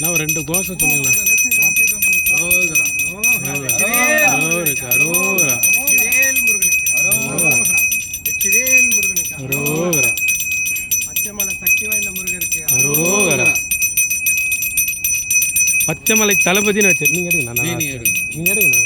நான் ஒரு 2 கோஷம் சொல்லுங்களேன். அரோகரா அரோகரா அரோகரா பச்சைமலை சக்தி வாய்ந்த முருகருக்கு அரோகரா. பச்சைமலை தளபதினு வச்சு நீங்க எடுங்க. நீங்க எடுங்க.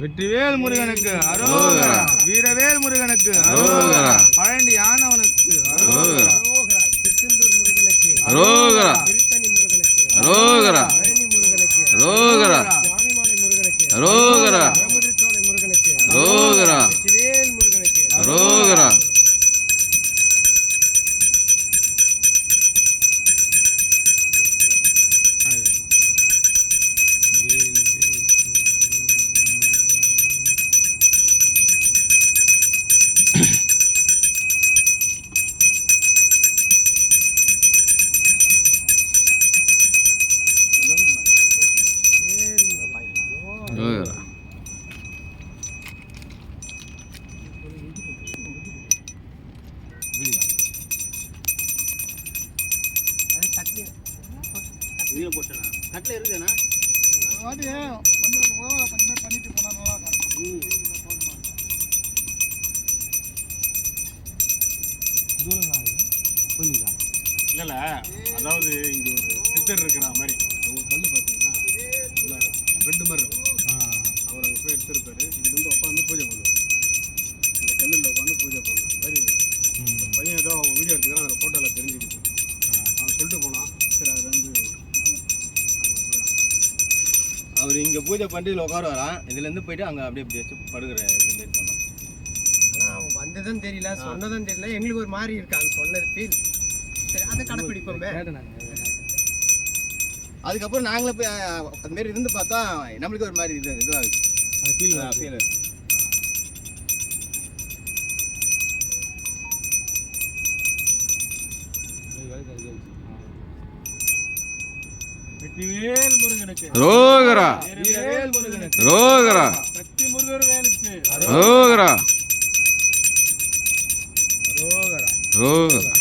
வெற்றிவேல் முருகனுக்கு அரோகரா, வீரவேல் முருகனுக்கு அரோகரா, பழனி ஆனவனுக்கு அரோகரா, திருச்செந்தூர் முருகனுக்கு அரோகரா, திருத்தணி முருகனுக்கு அரோகரா, பழனி முருகனுக்கு அரோகரா, சுவாமிமலை முருகனுக்கு அரோகரா, சோலை முருகனுக்கு அரோகரா, வெற்றிவேல் முருகனுக்கு அரோகரா. கட்டில் இருக்குதுண்ணா வாட்டி வந்து பண்ணிட்டு போனா நல்லா இல்லைல்ல, அதாவது இங்கே ஒரு சித்தர் இருக்கிற மாதிரி ஒரு கல் பார்த்தீங்கன்னா நல்லா ரெண்டு மாதிரி இருக்கும். அவர் அங்கே போய் எடுத்துருப்பாரு. இதுல இருந்து உட்காந்து பூஜை பண்ணுவார். இந்த கல்லில் உட்காந்து பூஜை பண்ணுவார். மாதிரி பையன் ஏதோ அவங்க வீடியோ எடுத்துக்கிறான். அதில் ஃபோட்டோவில் தெரிஞ்சுக்கிட்டு அவன் சொல்லிட்டு போனான். சரி அது வந்து அவர் இங்கே பூஜை பண்ணிட்டு இதில் உட்கார வரான். இதுலேருந்து போயிட்டு அங்கே அப்படியே இப்படி வச்சு படுகிற இது மாரி சொன்னான். ஆனால் அவன் வந்ததும் தெரியல, சொன்னதும் தெரியல. எங்களுக்கு ஒரு மாதிரி இருக்கு அது சொன்னது ஃபீல். சரி அதை கடைப்பிடிப்போம். அதுக்கப்புறம் நாங்களே போய் அது மாரி இருந்து பார்த்தா நம்மளுக்கு ஒரு மாதிரி இதுவாகுது. அந்த ஃபீல் வெற்றிவேல் முருகனுக்கு அரோகரா, வீரவேல் முருகனுக்கு அரோகரா, சக்தி முருகர் வேலுக்கு அரோகரா, அரோகரா. அரோகரா.